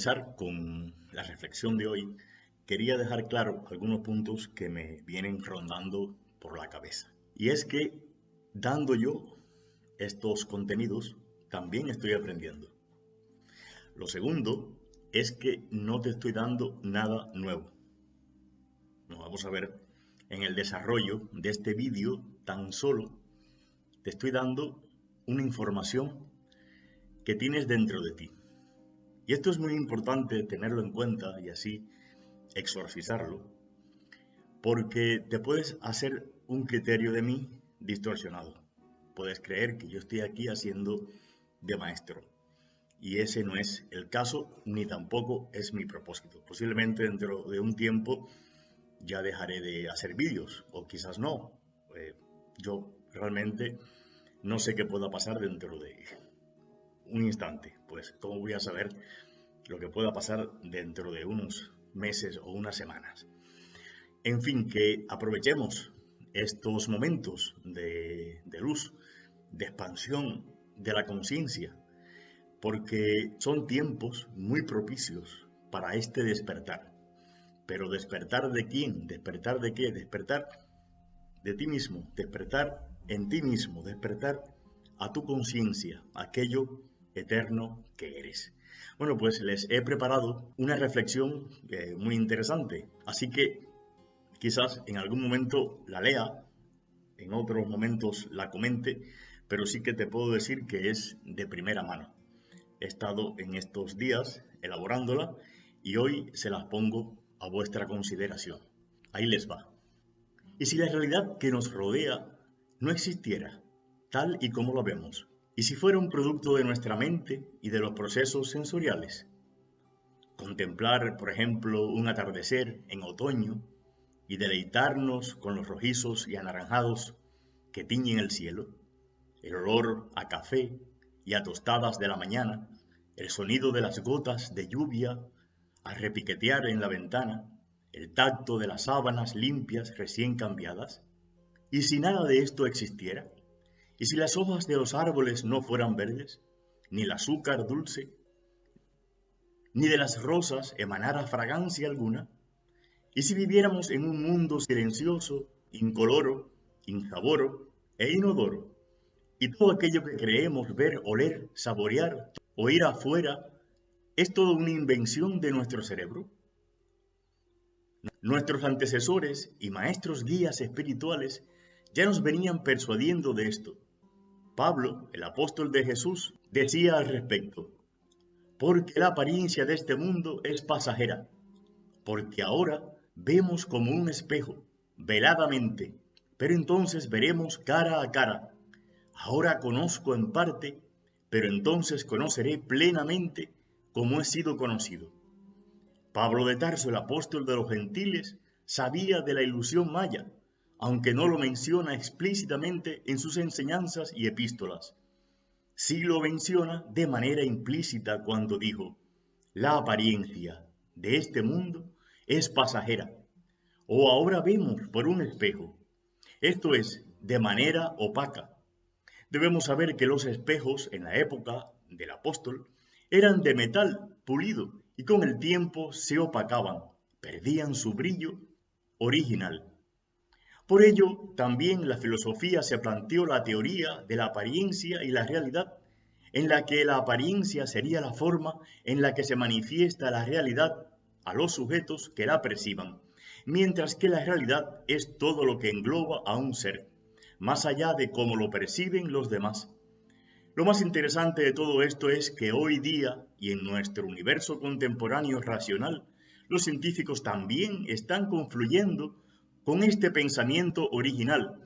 comenzar con la reflexión de hoy, quería dejar claro algunos puntos que me vienen rondando por la cabeza. Y es que dando yo estos contenidos, también estoy aprendiendo. Lo segundo es que no te estoy dando nada nuevo. Nos vamos a ver en el desarrollo de este vídeo, tan solo te estoy dando una información que tienes dentro de ti. Y esto es muy importante tenerlo en cuenta y así exorcizarlo, porque te puedes hacer un criterio de mí distorsionado. Puedes creer que yo estoy aquí haciendo de maestro. Y ese no es el caso, ni tampoco es mi propósito. Posiblemente dentro de un tiempo ya dejaré de hacer vídeos, o quizás no. Yo realmente no sé qué pueda pasar dentro de un instante. Pues, ¿cómo voy a saber lo que pueda pasar dentro de unos meses o unas semanas? En fin, que aprovechemos estos momentos de luz, de expansión de la conciencia, porque son tiempos muy propicios para este despertar. Pero ¿despertar de quién? ¿Despertar de qué? Despertar de ti mismo, despertar en ti mismo, despertar a tu conciencia, aquello eterno que eres. Bueno, pues les he preparado una reflexión muy interesante, así que quizás en algún momento la lea, en otros momentos la comente, pero sí que te puedo decir que es de primera mano. He estado en estos días elaborándola y hoy se las pongo a vuestra consideración. Ahí les va. ¿Y si la realidad que nos rodea no existiera, tal y como lo vemos? ¿Y si fuera un producto de nuestra mente y de los procesos sensoriales? Contemplar, por ejemplo, un atardecer en otoño y deleitarnos con los rojizos y anaranjados que tiñen el cielo, el olor a café y a tostadas de la mañana, el sonido de las gotas de lluvia a repiquetear en la ventana, el tacto de las sábanas limpias recién cambiadas. ¿Y si nada de esto existiera? ¿Y si las hojas de los árboles no fueran verdes, ni el azúcar dulce, ni de las rosas emanara fragancia alguna? ¿Y si viviéramos en un mundo silencioso, incoloro, insaboro e inodoro, y todo aquello que creemos ver, oler, saborear, oír afuera, es todo una invención de nuestro cerebro? Nuestros antecesores y maestros guías espirituales ya nos venían persuadiendo de esto. Pablo, el apóstol de Jesús, decía al respecto: porque la apariencia de este mundo es pasajera, porque ahora vemos como un espejo, veladamente, pero entonces veremos cara a cara. Ahora conozco en parte, pero entonces conoceré plenamente como he sido conocido. Pablo de Tarso, el apóstol de los gentiles, sabía de la ilusión maya, aunque no lo menciona explícitamente en sus enseñanzas y epístolas. Sí lo menciona de manera implícita cuando dijo: la apariencia de este mundo es pasajera, o ahora vemos por un espejo, esto es, de manera opaca. Debemos saber que los espejos en la época del apóstol eran de metal pulido y con el tiempo se opacaban, perdían su brillo original. Por ello, también la filosofía se planteó la teoría de la apariencia y la realidad, en la que la apariencia sería la forma en la que se manifiesta la realidad a los sujetos que la perciban, mientras que la realidad es todo lo que engloba a un ser, más allá de cómo lo perciben los demás. Lo más interesante de todo esto es que hoy día, y en nuestro universo contemporáneo racional, los científicos también están confluyendo con este pensamiento original,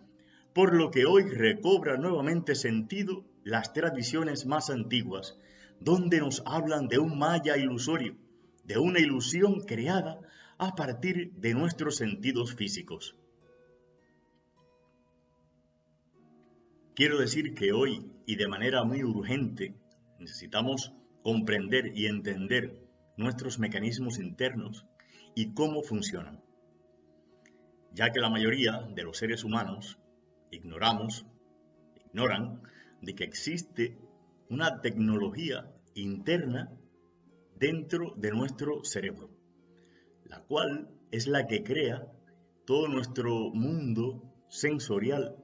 por lo que hoy recobra nuevamente sentido las tradiciones más antiguas, donde nos hablan de un maya ilusorio, de una ilusión creada a partir de nuestros sentidos físicos. Quiero decir que hoy, y de manera muy urgente, necesitamos comprender y entender nuestros mecanismos internos y cómo funcionan, ya que la mayoría de los seres humanos ignoran de que existe una tecnología interna dentro de nuestro cerebro, la cual es la que crea todo nuestro mundo sensorial,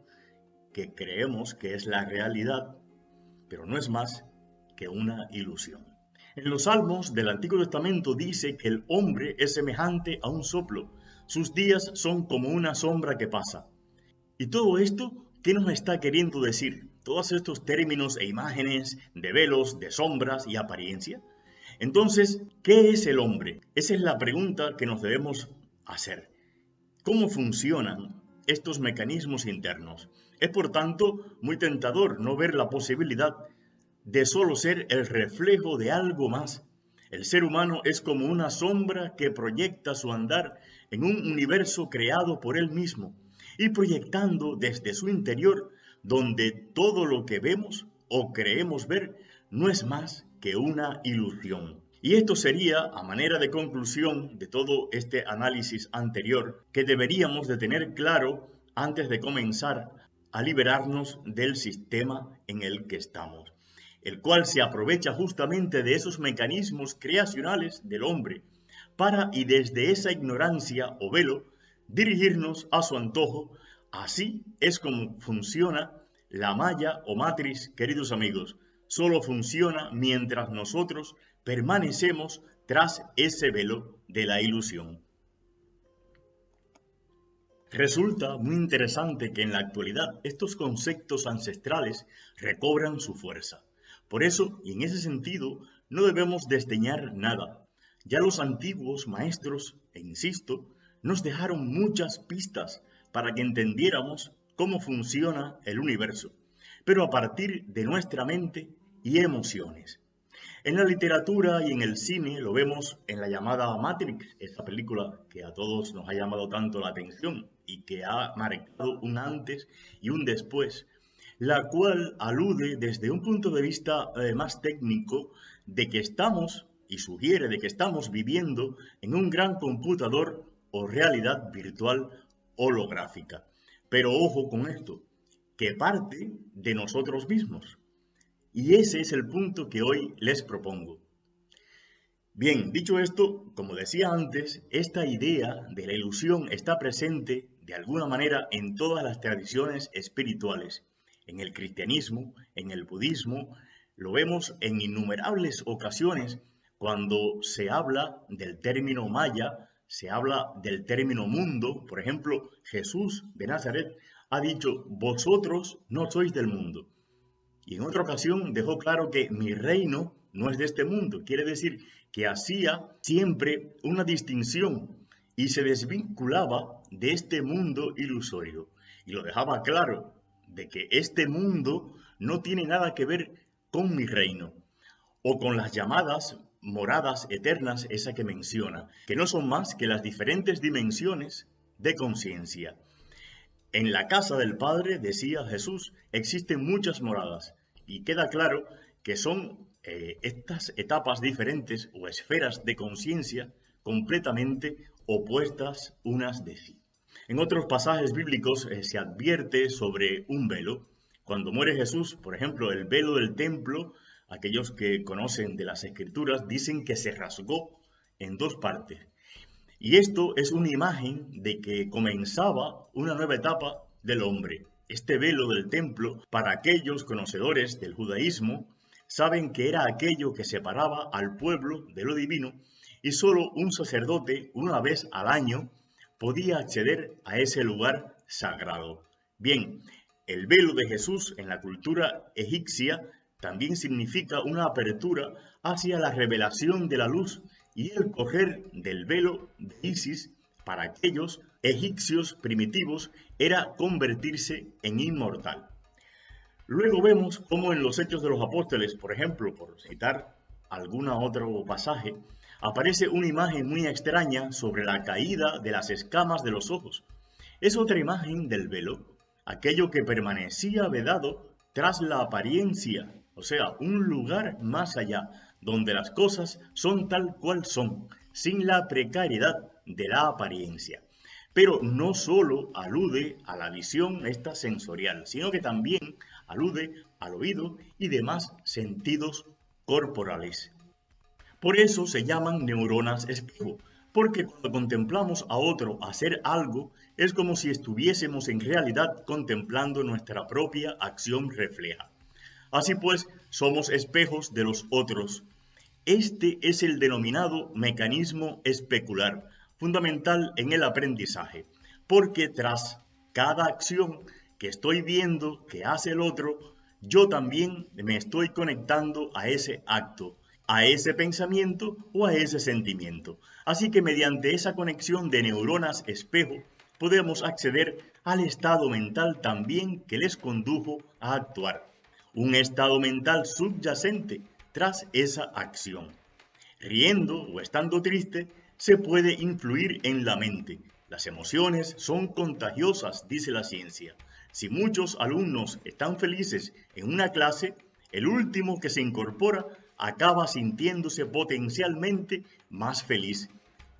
que creemos que es la realidad, pero no es más que una ilusión. En los Salmos del Antiguo Testamento dice que el hombre es semejante a un soplo, sus días son como una sombra que pasa. Y todo esto, ¿qué nos está queriendo decir? Todos estos términos e imágenes de velos, de sombras y apariencia. Entonces, ¿qué es el hombre? Esa es la pregunta que nos debemos hacer. ¿Cómo funcionan estos mecanismos internos? Es por tanto muy tentador no ver la posibilidad de solo ser el reflejo de algo más. El ser humano es como una sombra que proyecta su andar en un universo creado por él mismo y proyectando desde su interior, donde todo lo que vemos o creemos ver no es más que una ilusión. Y esto sería, a manera de conclusión de todo este análisis anterior, que deberíamos de tener claro antes de comenzar a liberarnos del sistema en el que estamos, el cual se aprovecha justamente de esos mecanismos creacionales del hombre para, y desde esa ignorancia o velo, dirigirnos a su antojo. Así es como funciona la malla o matriz, queridos amigos. Solo funciona mientras nosotros permanecemos tras ese velo de la ilusión. Resulta muy interesante que en la actualidad estos conceptos ancestrales recobran su fuerza. Por eso, y en ese sentido, no debemos desdeñar nada. Ya los antiguos maestros, e insisto, nos dejaron muchas pistas para que entendiéramos cómo funciona el universo, pero a partir de nuestra mente y emociones. En la literatura y en el cine lo vemos en la llamada Matrix, esa película que a todos nos ha llamado tanto la atención y que ha marcado un antes y un después, la cual alude desde un punto de vista más técnico de que estamos, y sugiere de que estamos viviendo en un gran computador o realidad virtual holográfica. Pero ojo con esto, que parte de nosotros mismos. Y ese es el punto que hoy les propongo. Bien, dicho esto, como decía antes, esta idea de la ilusión está presente de alguna manera en todas las tradiciones espirituales. En el cristianismo, en el budismo, lo vemos en innumerables ocasiones cuando se habla del término maya, se habla del término mundo. Por ejemplo, Jesús de Nazaret ha dicho, vosotros no sois del mundo. Y en otra ocasión dejó claro que mi reino no es de este mundo. Quiere decir que hacía siempre una distinción y se desvinculaba de este mundo ilusorio. Y lo dejaba claro de que este mundo no tiene nada que ver con mi reino o con las llamadas moradas eternas, esa que menciona, que no son más que las diferentes dimensiones de conciencia. En la casa del Padre, decía Jesús, existen muchas moradas y queda claro que son estas etapas diferentes o esferas de conciencia completamente opuestas unas de sí. En otros pasajes bíblicos se advierte sobre un velo. Cuando muere Jesús, por ejemplo, el velo del templo, aquellos que conocen de las Escrituras dicen que se rasgó en dos partes. Y esto es una imagen de que comenzaba una nueva etapa del hombre. Este velo del templo, para aquellos conocedores del judaísmo, saben que era aquello que separaba al pueblo de lo divino y solo un sacerdote, una vez al año, podía acceder a ese lugar sagrado. Bien, el velo de Jesús en la cultura egipcia también significa una apertura hacia la revelación de la luz y el coger del velo de Isis para aquellos egipcios primitivos era convertirse en inmortal. Luego vemos cómo en los Hechos de los Apóstoles, por ejemplo, por citar algún otro pasaje, aparece una imagen muy extraña sobre la caída de las escamas de los ojos. Es otra imagen del velo, aquello que permanecía vedado tras la apariencia, o sea, un lugar más allá, donde las cosas son tal cual son, sin la precariedad de la apariencia. Pero no solo alude a la visión esta sensorial, sino que también alude al oído y demás sentidos corporales. Por eso se llaman neuronas espejo, porque cuando contemplamos a otro hacer algo, es como si estuviésemos en realidad contemplando nuestra propia acción refleja. Así pues, somos espejos de los otros. Este es el denominado mecanismo especular, fundamental en el aprendizaje, porque tras cada acción que estoy viendo que hace el otro, yo también me estoy conectando a ese acto, a ese pensamiento o a ese sentimiento. Así que mediante esa conexión de neuronas espejo, podemos acceder al estado mental también que les condujo a actuar. Un estado mental subyacente tras esa acción. Riendo o estando triste, se puede influir en la mente. Las emociones son contagiosas, dice la ciencia. Si muchos alumnos están felices en una clase, el último que se incorpora acaba sintiéndose potencialmente más feliz.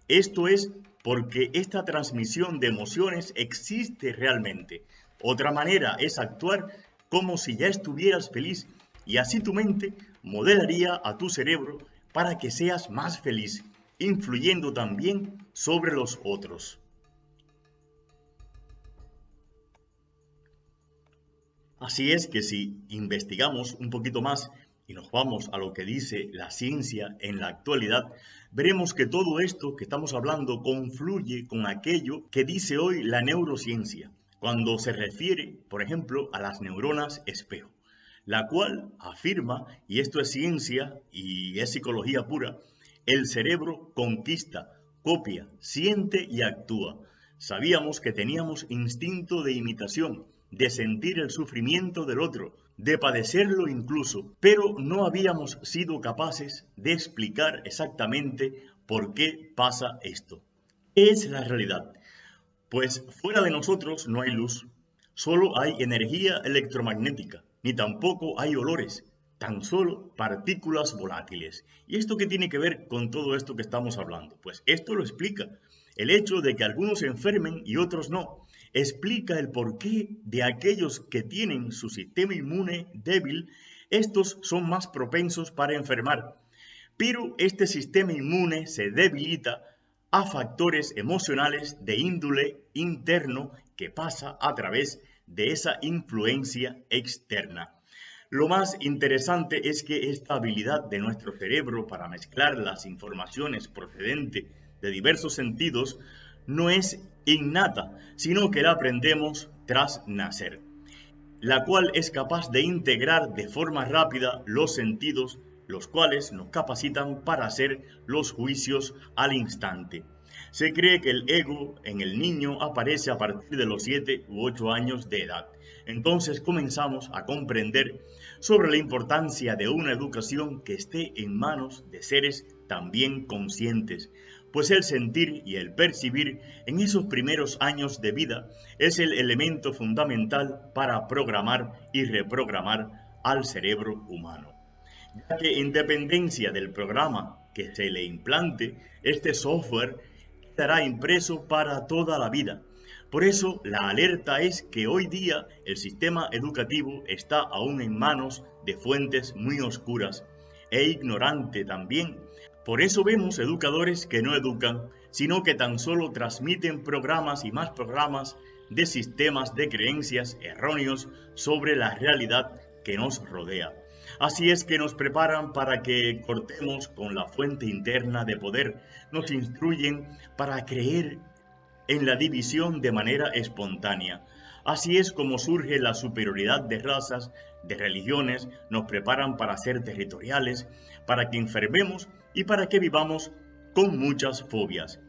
Esto es porque esta transmisión de emociones existe realmente. Otra manera es actuar como si ya estuvieras feliz y así tu mente modelaría a tu cerebro para que seas más feliz, influyendo también sobre los otros. Así es que si investigamos un poquito más y nos vamos a lo que dice la ciencia en la actualidad, veremos que todo esto que estamos hablando confluye con aquello que dice hoy la neurociencia, cuando se refiere, por ejemplo, a las neuronas espejo, la cual afirma, y esto es ciencia y es psicología pura, el cerebro conquista, copia, siente y actúa. Sabíamos que teníamos instinto de imitación, de sentir el sufrimiento del otro, de padecerlo incluso, pero no habíamos sido capaces de explicar exactamente por qué pasa esto. ¿Qué es la realidad? Pues fuera de nosotros no hay luz, solo hay energía electromagnética, ni tampoco hay olores, tan solo partículas volátiles. ¿Y esto qué tiene que ver con todo esto que estamos hablando? Pues esto lo explica. El hecho de que algunos se enfermen y otros no, explica el porqué de aquellos que tienen su sistema inmune débil, estos son más propensos para enfermar. Pero este sistema inmune se debilita a factores emocionales de índole interno que pasa a través de esa influencia externa. Lo más interesante es que esta habilidad de nuestro cerebro para mezclar las informaciones procedentes de diversos sentidos no es innata, sino que la aprendemos tras nacer, la cual es capaz de integrar de forma rápida los sentidos, los cuales nos capacitan para hacer los juicios al instante. Se cree que el ego en el niño aparece a partir de los 7 u 8 años de edad. Entonces comenzamos a comprender sobre la importancia de una educación que esté en manos de seres también conscientes, pues el sentir y el percibir en esos primeros años de vida es el elemento fundamental para programar y reprogramar al cerebro humano, ya que en dependencia del programa que se le implante, este software quedará impreso para toda la vida. Por eso la alerta es que hoy día el sistema educativo está aún en manos de fuentes muy oscuras e ignorante también. Por eso vemos educadores que no educan, sino que tan solo transmiten programas y más programas de sistemas de creencias erróneos sobre la realidad que nos rodea. Así es que nos preparan para que cortemos con la fuente interna de poder, nos instruyen para creer en la división de manera espontánea. Así es como surge la superioridad de razas, de religiones, nos preparan para ser territoriales, para que enfermemos y para que vivamos con muchas fobias.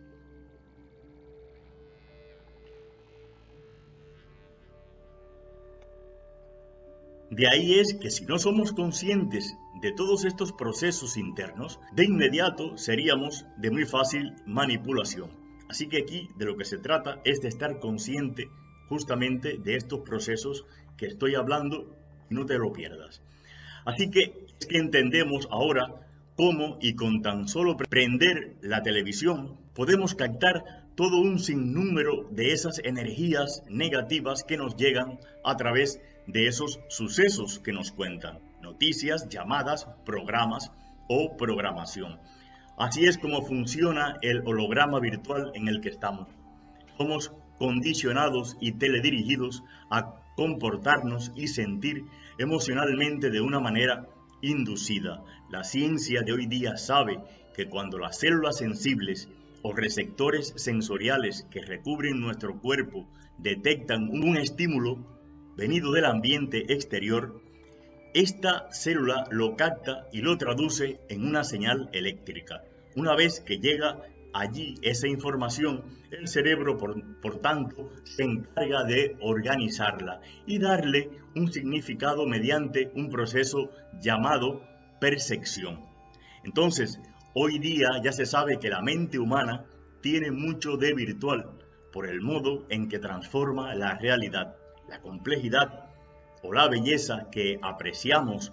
De ahí es que si no somos conscientes de todos estos procesos internos, de inmediato seríamos de muy fácil manipulación. Así que aquí de lo que se trata es de estar consciente justamente de estos procesos que estoy hablando, no te lo pierdas. Así que es que entendemos ahora cómo y con tan solo prender la televisión podemos captar todo un sinnúmero de esas energías negativas que nos llegan a través de esos sucesos que nos cuentan, noticias, llamadas, programas o programación. Así es como funciona el holograma virtual en el que estamos. Somos condicionados y teledirigidos a comportarnos y sentir emocionalmente de una manera inducida. La ciencia de hoy día sabe que cuando las células sensibles o receptores sensoriales que recubren nuestro cuerpo detectan un estímulo venido del ambiente exterior, esta célula lo capta y lo traduce en una señal eléctrica. Una vez que llega allí esa información, el cerebro, por tanto, se encarga de organizarla y darle un significado mediante un proceso llamado percepción. Entonces, hoy día ya se sabe que la mente humana tiene mucho de virtual por el modo en que transforma la realidad, la complejidad o la belleza que apreciamos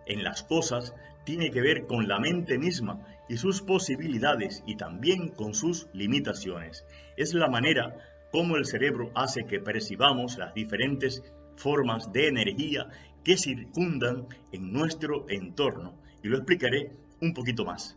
en las cosas tiene que ver con la mente misma y sus posibilidades y también con sus limitaciones. Es la manera como el cerebro hace que percibamos las diferentes formas de energía que circundan en nuestro entorno. Y lo explicaré un poquito más.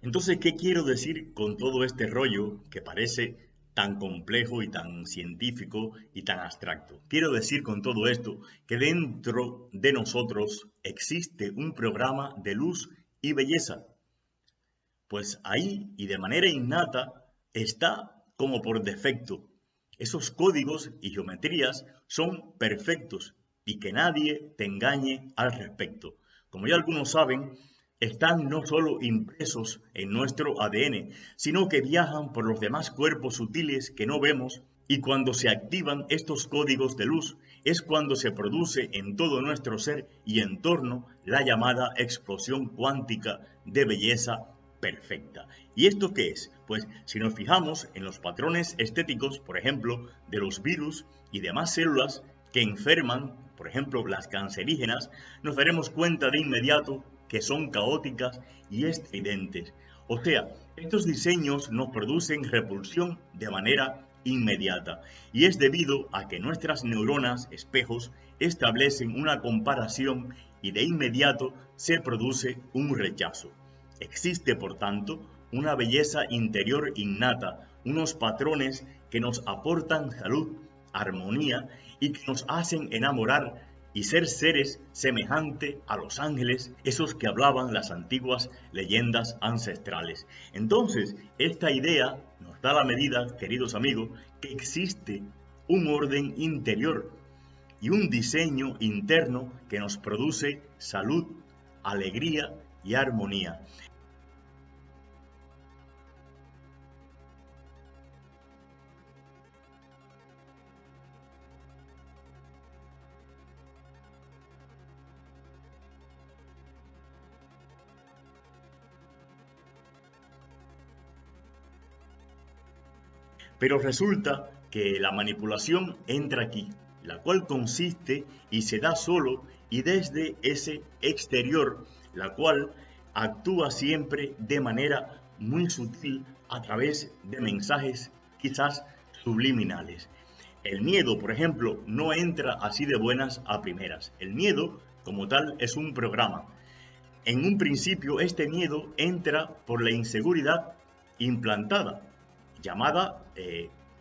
Entonces, ¿qué quiero decir con todo este rollo que parece tan complejo y tan científico y tan abstracto? Quiero decir con todo esto que dentro de nosotros existe un programa de luz y belleza. Pues ahí y de manera innata está como por defecto. Esos códigos y geometrías son perfectos y que nadie te engañe al respecto. Como ya algunos saben, están no solo impresos en nuestro ADN, sino que viajan por los demás cuerpos sutiles que no vemos y cuando se activan estos códigos de luz es cuando se produce en todo nuestro ser y entorno la llamada explosión cuántica de belleza perfecta. ¿Y esto qué es? Pues si nos fijamos en los patrones estéticos, por ejemplo, de los virus y demás células que enferman, por ejemplo, las cancerígenas, nos daremos cuenta de inmediato que son caóticas y estridentes. O sea, estos diseños nos producen repulsión de manera inmediata y es debido a que nuestras neuronas espejos establecen una comparación y de inmediato se produce un rechazo. Existe, por tanto, una belleza interior innata, unos patrones que nos aportan salud, armonía y que nos hacen enamorar y ser seres semejante a los ángeles, esos que hablaban las antiguas leyendas ancestrales. Entonces, esta idea nos da la medida, queridos amigos, que existe un orden interior y un diseño interno que nos produce salud, alegría y armonía. Pero resulta que la manipulación entra aquí, la cual consiste y se da solo y desde ese exterior, la cual actúa siempre de manera muy sutil a través de mensajes quizás subliminales. El miedo, por ejemplo, no entra así de buenas a primeras. El miedo, como tal, es un programa. En un principio, este miedo entra por la inseguridad implantada, llamada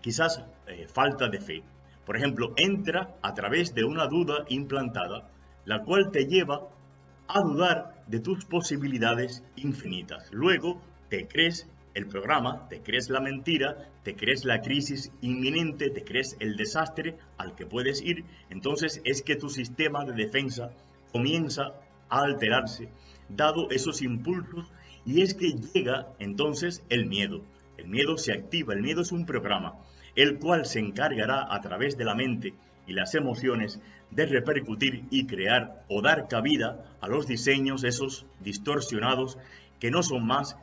quizás falta de fe. Por ejemplo, entra a través de una duda implantada, la cual te lleva a dudar de tus posibilidades infinitas. Luego te crees el programa, te crees la mentira, te crees la crisis inminente, te crees el desastre al que puedes ir. Entonces es que tu sistema de defensa comienza a alterarse, dado esos impulsos, y es que llega entonces el miedo. El miedo se activa, el miedo es un programa, el cual se encargará a través de la mente y las emociones de repercutir y crear o dar cabida a los diseños esos distorsionados que no son más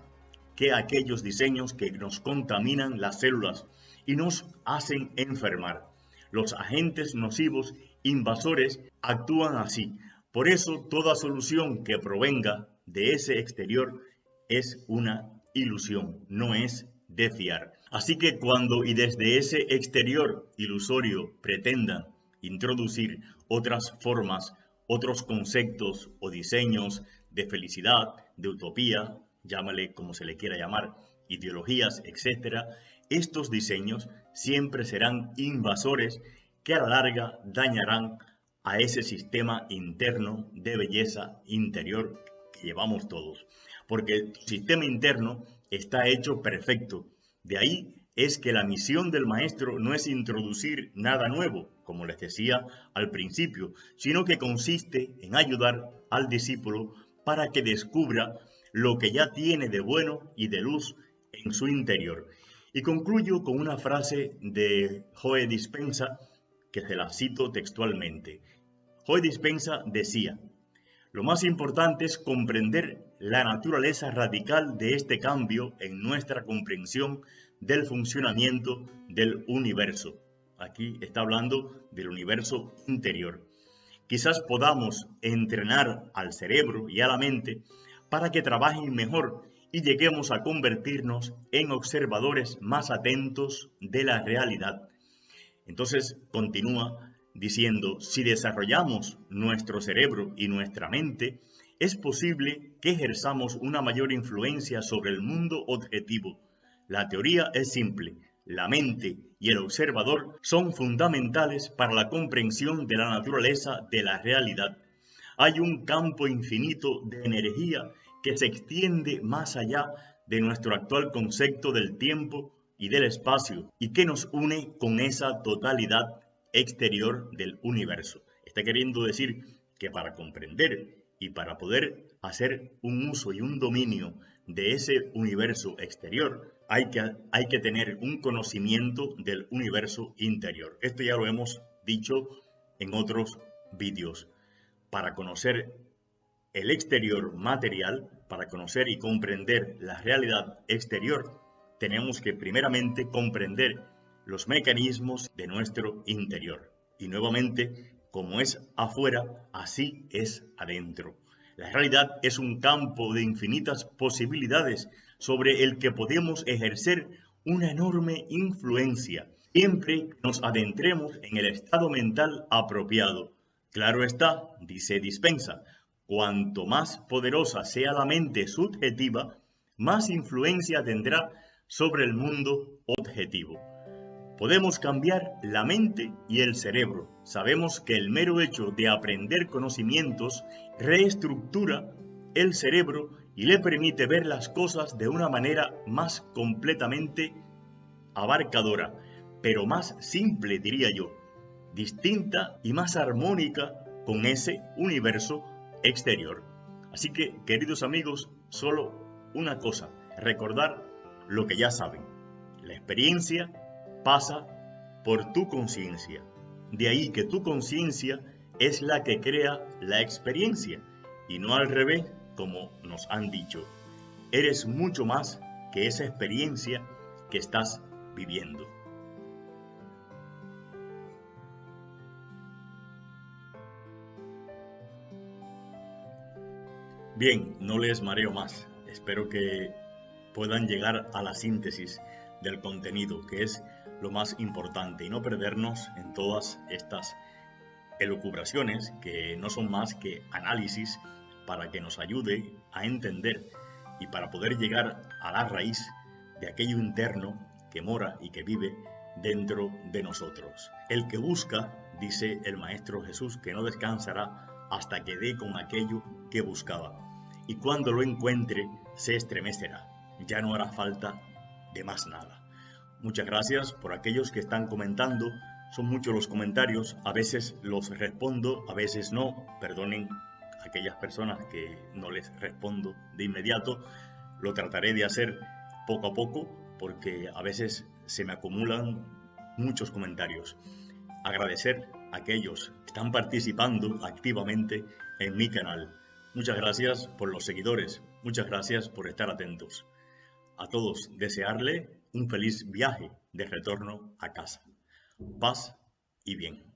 que aquellos diseños que nos contaminan las células y nos hacen enfermar. Los agentes nocivos invasores actúan así. Por eso toda solución que provenga de ese exterior es una ilusión, no es de fiar. Así que cuando y desde ese exterior ilusorio pretendan introducir otras formas, otros conceptos o diseños de felicidad, de utopía, llámale como se le quiera llamar, ideologías, etcétera, estos diseños siempre serán invasores que a la larga dañarán a ese sistema interno de belleza interior que llevamos todos. Porque el sistema interno está hecho perfecto. De ahí es que la misión del maestro no es introducir nada nuevo, como les decía al principio, sino que consiste en ayudar al discípulo para que descubra lo que ya tiene de bueno y de luz en su interior. Y concluyo con una frase de Joe Dispenza, que se la cito textualmente. Joe Dispenza decía: lo más importante es comprender la naturaleza radical de este cambio en nuestra comprensión del funcionamiento del universo. Aquí está hablando del universo interior. Quizás podamos entrenar al cerebro y a la mente para que trabajen mejor y lleguemos a convertirnos en observadores más atentos de la realidad. Entonces continúa diciendo: si desarrollamos nuestro cerebro y nuestra mente, es posible que ejerzamos una mayor influencia sobre el mundo objetivo. La teoría es simple: la mente y el observador son fundamentales para la comprensión de la naturaleza de la realidad. Hay un campo infinito de energía que se extiende más allá de nuestro actual concepto del tiempo y del espacio, y que nos une con esa totalidad exterior del universo. Está queriendo decir que para comprender y para poder hacer un uso y un dominio de ese universo exterior, hay que tener un conocimiento del universo interior. Esto ya lo hemos dicho en otros vídeos. Para conocer el exterior material, para conocer y comprender la realidad exterior, tenemos que primeramente comprender los mecanismos de nuestro interior. Y nuevamente, como es afuera, así es adentro. La realidad es un campo de infinitas posibilidades sobre el que podemos ejercer una enorme influencia, siempre que nos adentremos en el estado mental apropiado. Claro está, dice Dispenza, cuanto más poderosa sea la mente subjetiva, más influencia tendrá sobre el mundo objetivo. Podemos cambiar la mente y el cerebro. Sabemos que el mero hecho de aprender conocimientos reestructura el cerebro y le permite ver las cosas de una manera más completamente abarcadora, pero más simple, diría yo, distinta y más armónica con ese universo exterior. Así que, queridos amigos, solo una cosa: recordar lo que ya saben. La experiencia pasa por tu conciencia. De ahí que tu conciencia es la que crea la experiencia y no al revés, como nos han dicho. Eres mucho más que esa experiencia que estás viviendo. Bien, no les mareo más. Espero que puedan llegar a la síntesis del contenido, que es lo más importante, y no perdernos en todas estas elucubraciones que no son más que análisis para que nos ayude a entender y para poder llegar a la raíz de aquello interno que mora y que vive dentro de nosotros. El que busca, dice el Maestro Jesús, que no descansará hasta que dé con aquello que buscaba. Y cuando lo encuentre, se estremecerá. Ya no hará falta de más nada. Muchas gracias por aquellos que están comentando. Son muchos los comentarios. A veces los respondo, a veces no. Perdonen a aquellas personas que no les respondo de inmediato. Lo trataré de hacer poco a poco porque a veces se me acumulan muchos comentarios. Agradecer a aquellos que están participando activamente en mi canal. Muchas gracias por los seguidores, muchas gracias por estar atentos. A todos desearle un feliz viaje de retorno a casa. Paz y bien.